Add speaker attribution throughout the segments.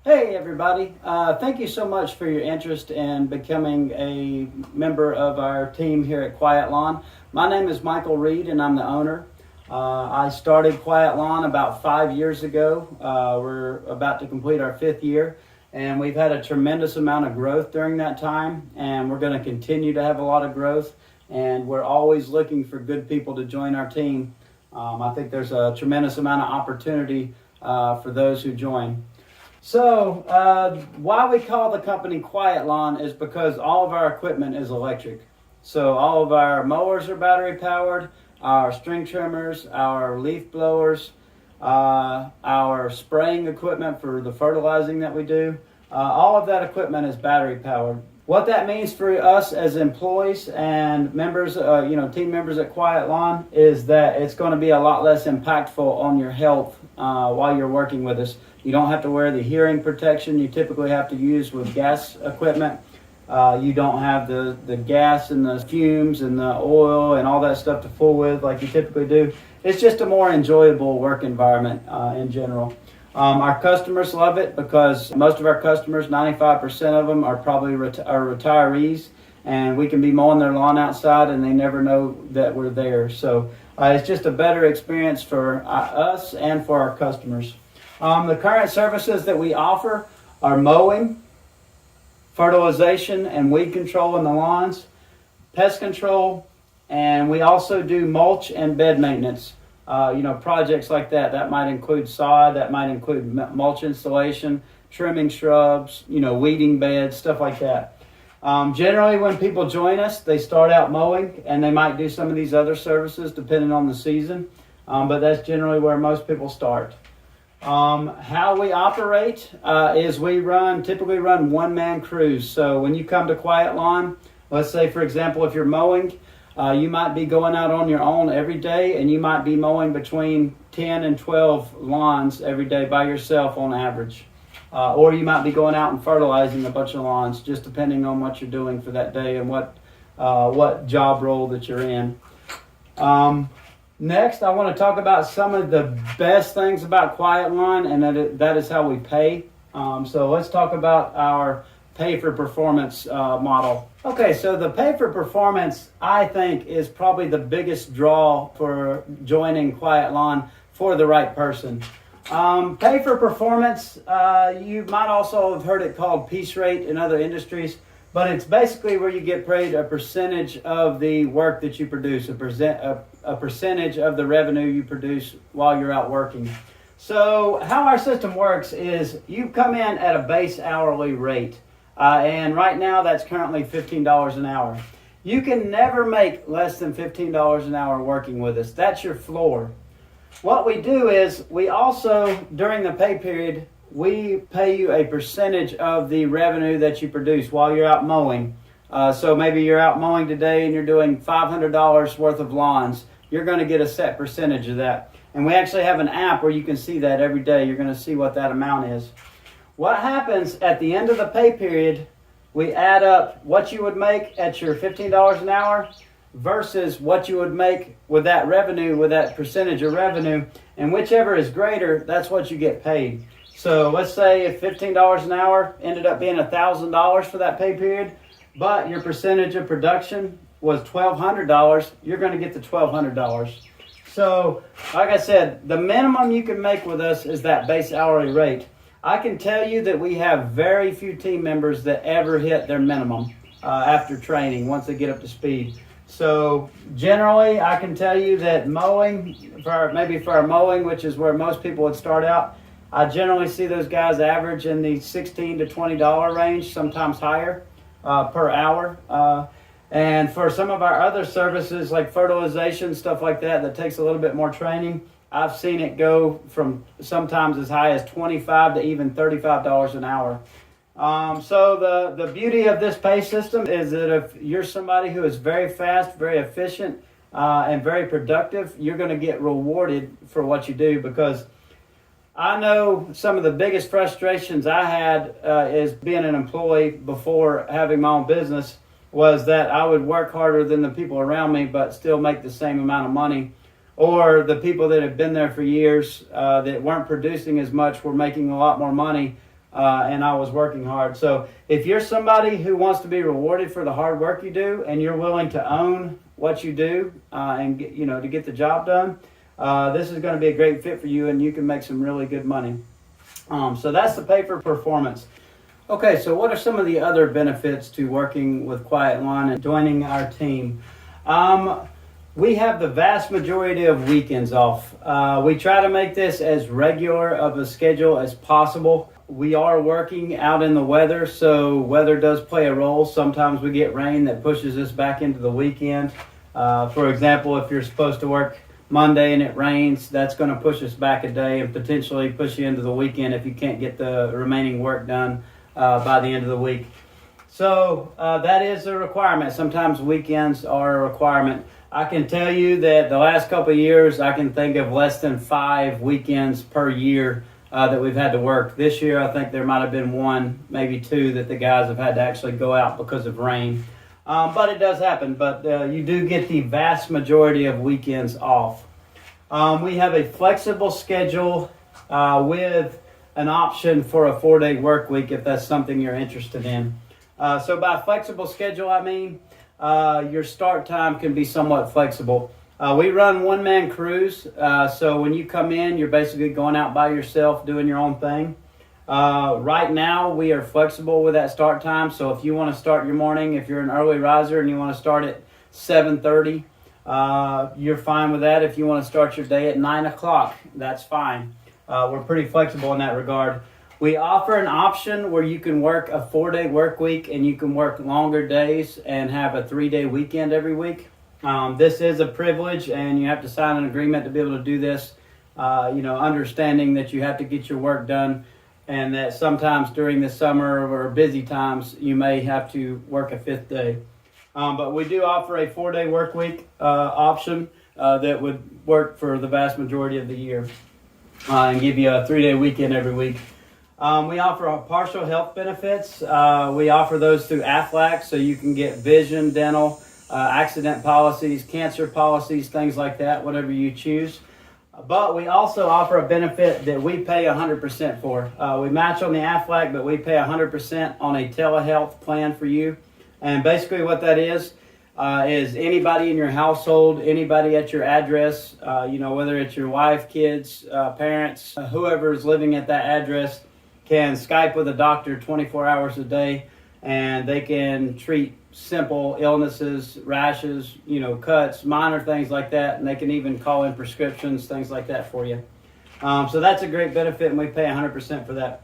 Speaker 1: Hey everybody, thank you so much for your interest in becoming a member of our team here at Quiet Lawn. My name is Michael Reed and I'm the owner. I started Quiet Lawn about 5 years ago. We're about to complete our 5th year and we've had a tremendous amount of growth during that time, and we're going to continue to have a lot of growth, and we're always looking for good people to join our team. I think there's a tremendous amount of opportunity for those who join. So, why we call the company Quiet Lawn is because all of our equipment is electric. So all of our mowers are battery powered, our string trimmers, our leaf blowers, our spraying equipment for the fertilizing that we do, all of that equipment is battery powered. What that means for us as employees and members, team members at Quiet Lawn, is that it's going to be a lot less impactful on your health while you're working with us. You don't have to wear the hearing protection you typically have to use with gas equipment. You don't have the gas and the fumes and the oil and all that stuff to fool with like you typically do. It's just a more enjoyable work environment in general. Our customers love it because most of our customers, 95% of them, are probably are retirees, and we can be mowing their lawn outside and they never know that we're there. So it's just a better experience for us and for our customers. The current services that we offer are mowing, fertilization and weed control in the lawns, pest control, and we also do mulch and bed maintenance. Projects like that. That might include sod, that might include mulch installation, trimming shrubs, weeding beds, stuff like that. Generally, when people join us, they start out mowing, and they might do some of these other services depending on the season, but that's generally where most people start. How we operate is we typically run one-man crews. So when you come to Quiet Lawn, let's say, for example, if you're mowing, you might be going out on your own every day, and you might be mowing between 10 and 12 lawns every day by yourself on average. Or you might be going out and fertilizing a bunch of lawns, just depending on what you're doing for that day and what job role that you're in. Next, I want to talk about some of the best things about Quiet Lawn, and that is how we pay. So let's talk about our pay-for-performance model. Okay, so the pay-for-performance, I think, is probably the biggest draw for joining Quiet Lawn for the right person. Pay-for-performance, you might also have heard it called piece rate in other industries, but it's basically where you get paid a percentage of the work that you produce, a percentage of the revenue you produce while you're out working. So how our system works is you come in at a base hourly rate. And right now that's currently $15 an hour. You can never make less than $15 an hour working with us. That's your floor. What we do is we also, during the pay period, we pay you a percentage of the revenue that you produce while you're out mowing. So maybe you're out mowing today and you're doing $500 worth of lawns. You're going to get a set percentage of that. And we actually have an app where you can see that every day. You're going to see what that amount is. What happens at the end of the pay period, we add up what you would make at your $15 an hour versus what you would make with that revenue, with that percentage of revenue, and whichever is greater, that's what you get paid. So let's say if $15 an hour ended up being $1,000 for that pay period, but your percentage of production was $1,200, you're going to get the $1,200. So, like I said, the minimum you can make with us is that base hourly rate. I can tell you that we have very few team members that ever hit their minimum after training once they get up to speed. So generally, I can tell you that mowing, for our mowing, which is where most people would start out, I generally see those guys average in the $16 to $20 range, sometimes higher per hour. And for some of our other services like fertilization, stuff like that takes a little bit more training, I've seen it go from sometimes as high as $25 to even $35 an hour. So the beauty of this pay system is that if you're somebody who is very fast, very efficient, and very productive, you're going to get rewarded for what you do. Because I know some of the biggest frustrations I had is being an employee before having my own business was that I would work harder than the people around me but still make the same amount of money. Or the people that have been there for years that weren't producing as much were making a lot more money and I was working hard. So if you're somebody who wants to be rewarded for the hard work you do, and you're willing to own what you do and get, to get the job done, this is going to be a great fit for you, and you can make some really good money. So that's the pay for performance. Okay, so what are some of the other benefits to working with Quiet Lawn and joining our team? We have the vast majority of weekends off. We try to make this as regular of a schedule as possible. We are working out in the weather, so weather does play a role. Sometimes we get rain that pushes us back into the weekend. For example, if you're supposed to work Monday and it rains, that's going to push us back a day and potentially push you into the weekend if you can't get the remaining work done by the end of the week. So that is a requirement. Sometimes weekends are a requirement. I can tell you that the last couple of years, I can think of less than 5 weekends per year that we've had to work. This year, I think there might have been 1, maybe 2 that the guys have had to actually go out because of rain. But it does happen. But you do get the vast majority of weekends off. We have a flexible schedule with an option for a 4-day work week if that's something you're interested in. So by flexible schedule, I mean your start time can be somewhat flexible. We run one-man crews, so when you come in, you're basically going out by yourself doing your own thing. Right now, we are flexible with that start time, so if you want to start your morning, if you're an early riser and you want to start at 7:30, you're fine with that. If you want to start your day at 9 o'clock, that's fine. We're pretty flexible in that regard. We offer an option where you can work a 4-day work week and you can work longer days and have a 3-day weekend every week. This is a privilege, and you have to sign an agreement to be able to do this, understanding that you have to get your work done and that sometimes during the summer or busy times you may have to work a 5th day. But we do offer a 4-day work week option that would work for the vast majority of the year and give you a 3-day weekend every week. We offer partial health benefits. We offer those through Aflac, so you can get vision, dental, accident policies, cancer policies, things like that, whatever you choose. But we also offer a benefit that we pay 100% for. We match on the Aflac, but we pay 100% on a telehealth plan for you. And basically what that is anybody in your household, anybody at your address, whether it's your wife, kids, parents, whoever is living at that address can Skype with a doctor 24 hours a day, and they can treat simple illnesses, rashes, cuts, minor things like that, and they can even call in prescriptions, things like that for you. So that's a great benefit, and we pay 100% for that.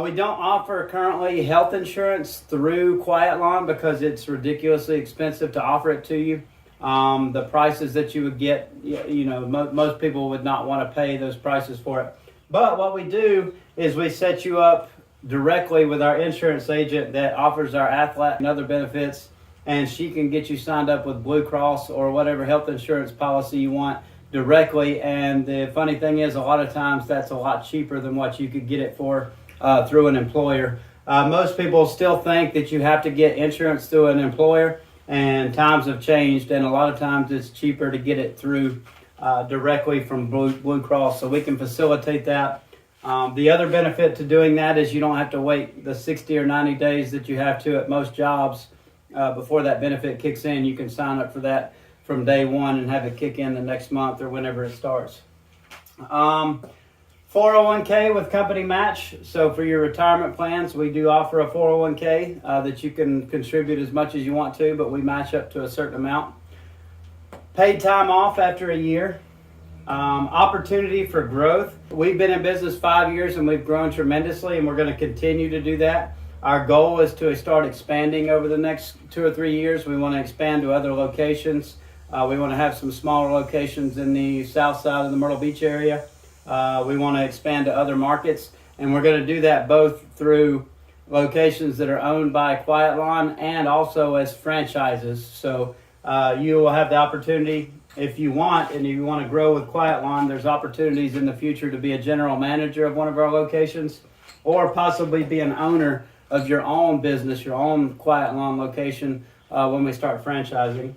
Speaker 1: We don't offer currently health insurance through Quiet Lawn because it's ridiculously expensive to offer it to you. The prices that you would get, most people would not want to pay those prices for it. But what we do is we set you up directly with our insurance agent that offers our Aflac and other benefits, and she can get you signed up with Blue Cross or whatever health insurance policy you want directly. And the funny thing is, a lot of times that's a lot cheaper than what you could get it for through an employer. Most people still think that you have to get insurance through an employer, and times have changed, and a lot of times it's cheaper to get it through directly from Blue Cross, so we can facilitate that. The other benefit to doing that is you don't have to wait the 60 or 90 days that you have to at most jobs before that benefit kicks in. You can sign up for that from day one and have it kick in the next month or whenever it starts. 401k with company match. So for your retirement plans, we do offer a 401k that you can contribute as much as you want to, but we match up to a certain amount. Paid time off after a year. Opportunity for growth. We've been in business 5 years and we've grown tremendously, and we're going to continue to do that. Our goal is to start expanding over the next 2 or 3 years. We want to expand to other locations. We want to have some smaller locations in the south side of the Myrtle Beach area. We want to expand to other markets, and we're going to do that both through locations that are owned by Quiet Lawn and also as franchises. So you will have the opportunity, if you want, and you want to grow with Quiet Lawn, there's opportunities in the future to be a general manager of one of our locations, or possibly be an owner of your own business, your own Quiet Lawn location when we start franchising.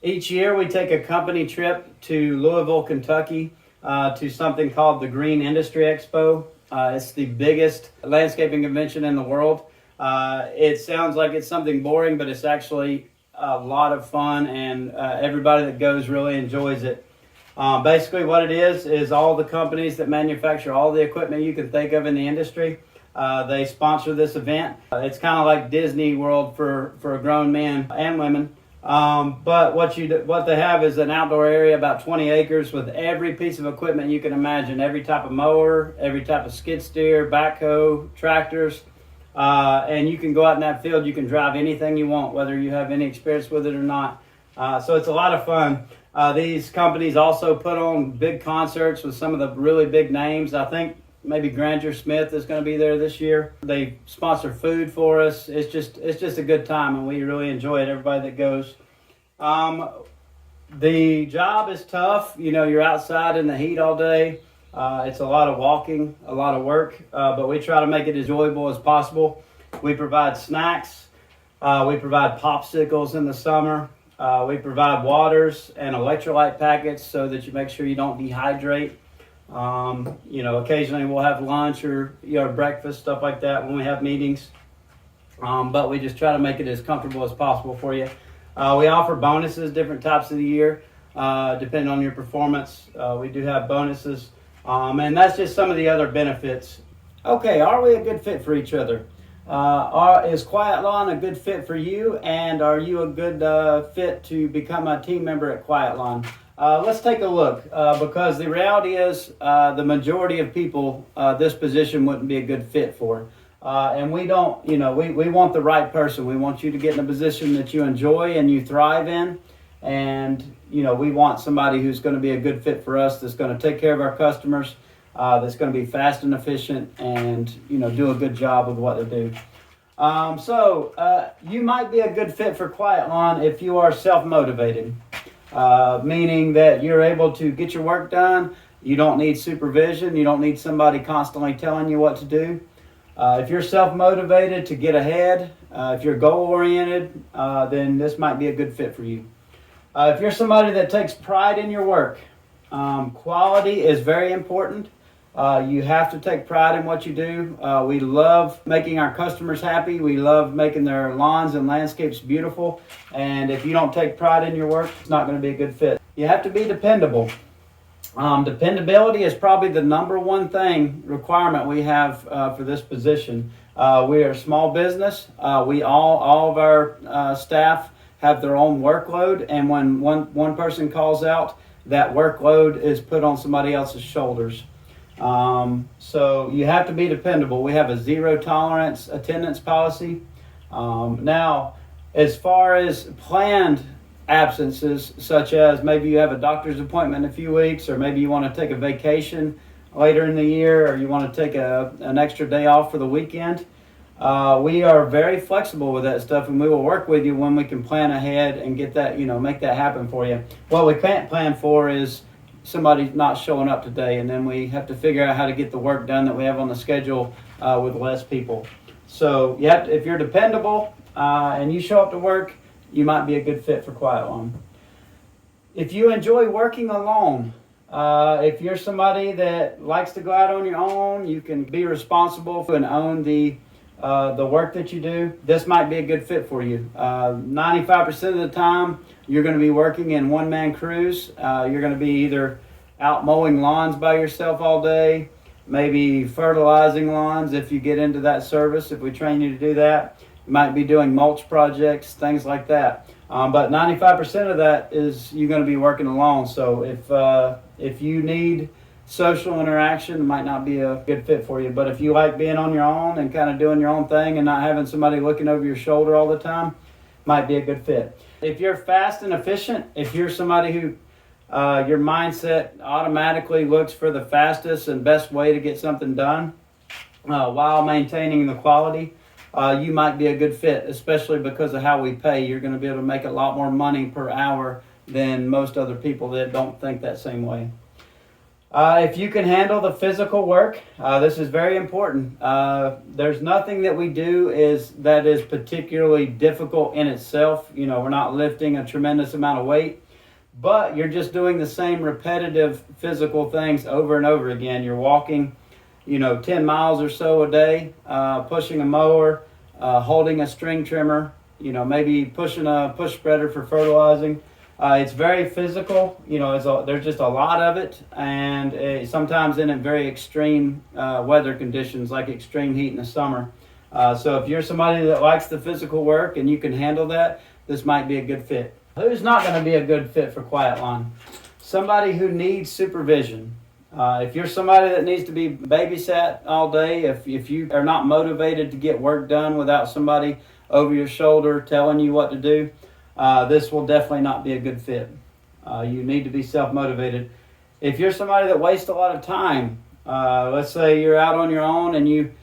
Speaker 1: Each year we take a company trip to Louisville, Kentucky to something called the Green Industry Expo. It's the biggest landscaping convention in the world. It sounds like it's something boring, but it's actually a lot of fun, and everybody that goes really enjoys it. Basically, what it is all the companies that manufacture all the equipment you can think of in the industry. They sponsor this event. It's kind of like Disney World for grown men and women. But what they have is an outdoor area, about 20 acres, with every piece of equipment you can imagine. Every type of mower, every type of skid steer, backhoe, tractors. And you can go out in that field. You can drive anything you want, whether you have any experience with it or not. So it's a lot of fun. These companies also put on big concerts with some of the really big names. I think maybe Granger Smith is going to be there this year. They sponsor food for us. It's just a good time, and we really enjoy it, everybody that goes. The job is tough. You're outside in the heat all day. It's a lot of walking, a lot of work, but we try to make it as enjoyable as possible. We provide snacks. We provide popsicles in the summer. We provide waters and electrolyte packets so that you make sure you don't dehydrate. Occasionally we'll have lunch or breakfast, stuff like that when we have meetings. But we just try to make it as comfortable as possible for you. We offer bonuses different types of the year, depending on your performance. We do have bonuses. And that's just some of the other benefits. Okay, are we a good fit for each other? Is Quiet Lawn a good fit for you? And are you a good fit to become a team member at Quiet Lawn? Let's take a look, because the reality is the majority of people this position wouldn't be a good fit for. And we don't, we want the right person. We want you to get in a position that you enjoy and you thrive in. And, we want somebody who's going to be a good fit for us, that's going to take care of our customers, that's going to be fast and efficient and, do a good job with what they do. So you might be a good fit for Quiet Lawn if you are self-motivated, meaning that you're able to get your work done. You don't need supervision. You don't need somebody constantly telling you what to do. If you're self-motivated to get ahead, if you're goal-oriented, then this might be a good fit for you. If you're somebody that takes pride in your work, quality is very important. You have to take pride in what you do. We love making our customers happy. We love making their lawns and landscapes beautiful. And if you don't take pride in your work, it's not going to be a good fit. You have to be dependable. Dependability is probably the number one requirement we have for this position. We are a small business. All of our staff have their own workload, and when one person calls out, that workload is put on somebody else's shoulders. So you have to be dependable. We have a zero tolerance attendance policy. Now, as far as planned absences, such as maybe you have a doctor's appointment in a few weeks, or maybe you want to take a vacation later in the year, or you want to take an extra day off for the weekend, we are very flexible with that stuff, and we will work with you when we can plan ahead and get that, make that happen for you. What we can't plan for is somebody not showing up today, and then we have to figure out how to get the work done that we have on the schedule with less people. So if you're dependable and you show up to work, you might be a good fit for Quiet Lawn. If you enjoy working alone, if you're somebody that likes to go out on your own, you can be responsible and own the work that you do, this might be a good fit for you. 95% of the time, you're going to be working in one-man crews. You're going to be either out mowing lawns by yourself all day, maybe fertilizing lawns if you get into that service, if we train you to do that. You might be doing mulch projects, things like that. But 95% of that is you're going to be working alone. So if you need social interaction, it might not be a good fit for you. But if you like being on your own and kind of doing your own thing and not having somebody looking over your shoulder all the time, might be a good fit. If you're fast and efficient, if you're somebody who your mindset automatically looks for the fastest and best way to get something done while maintaining the quality, you might be a good fit, especially because of how we pay. You're going to be able to make a lot more money per hour than most other people that don't think that same way. If you can handle the physical work, this is very important. There's nothing that we do that is particularly difficult in itself. We're not lifting a tremendous amount of weight, but you're just doing the same repetitive physical things over and over again. You're walking, 10 miles or so a day, pushing a mower, holding a string trimmer, maybe pushing a push spreader for fertilizing. It's very physical. There's just a lot of it, and sometimes in very extreme weather conditions, like extreme heat in the summer. So if you're somebody that likes the physical work and you can handle that, this might be a good fit. Who's not going to be a good fit for Quiet Line? Somebody who needs supervision. If you're somebody that needs to be babysat all day, if you are not motivated to get work done without somebody over your shoulder telling you what to do, this will definitely not be a good fit. You need to be self-motivated. If you're somebody that wastes a lot of time, let's say you're out on your own and you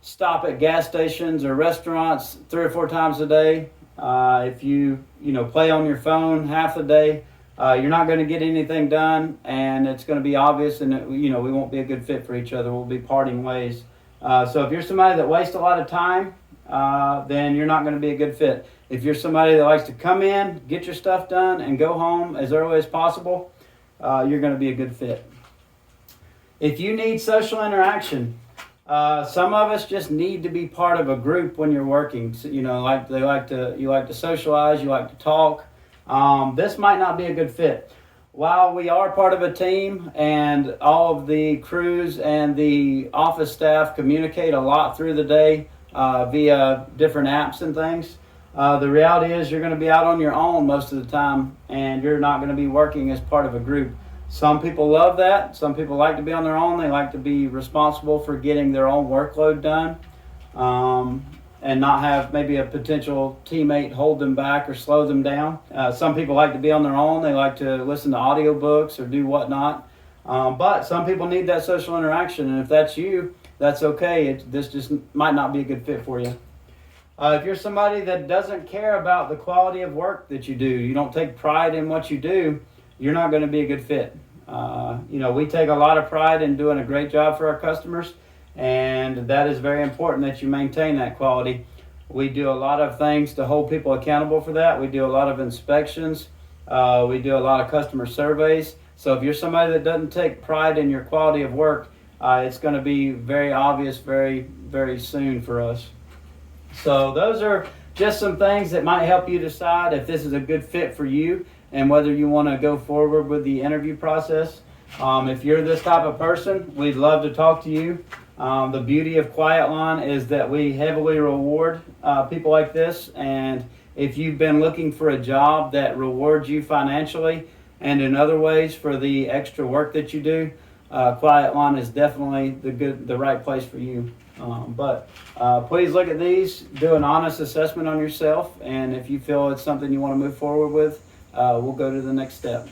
Speaker 1: stop at gas stations or restaurants 3 or 4 times a day. If you play on your phone half the day, you're not going to get anything done, and it's going to be obvious, and we won't be a good fit for each other. We'll be parting ways. So if you're somebody that wastes a lot of time, then you're not going to be a good fit. If you're somebody that likes to come in, get your stuff done, and go home as early as possible, you're going to be a good fit. If you need social interaction, some of us just need to be part of a group when you're working. So, you like to socialize, you like to talk. This might not be a good fit. While we are part of a team and all of the crews and the office staff communicate a lot through the day via different apps and things, the reality is you're going to be out on your own most of the time, and you're not going to be working as part of a group. Some people love that. Some people like to be on their own. They like to be responsible for getting their own workload done, and not have maybe a potential teammate hold them back or slow them down. Some people like to be on their own. They like to listen to audiobooks or do whatnot. But some people need that social interaction, and if that's you, that's okay. This just might not be a good fit for you. If you're somebody that doesn't care about the quality of work that you do, you don't take pride in what you do, you're not going to be a good fit. We take a lot of pride in doing a great job for our customers, and that is very important that you maintain that quality. We do a lot of things to hold people accountable for that. We do a lot of inspections. We do a lot of customer surveys. So if you're somebody that doesn't take pride in your quality of work, it's going to be very obvious very, very soon for us. So those are just some things that might help you decide if this is a good fit for you and whether you want to go forward with the interview process. If you're this type of person, we'd love to talk to you. The beauty of Quiet Line is that we heavily reward people like this, and if you've been looking for a job that rewards you financially and in other ways for the extra work that you do, Quiet Line is definitely the right place for you. But please look at these, do an honest assessment on yourself, and if you feel it's something you want to move forward with, we'll go to the next step.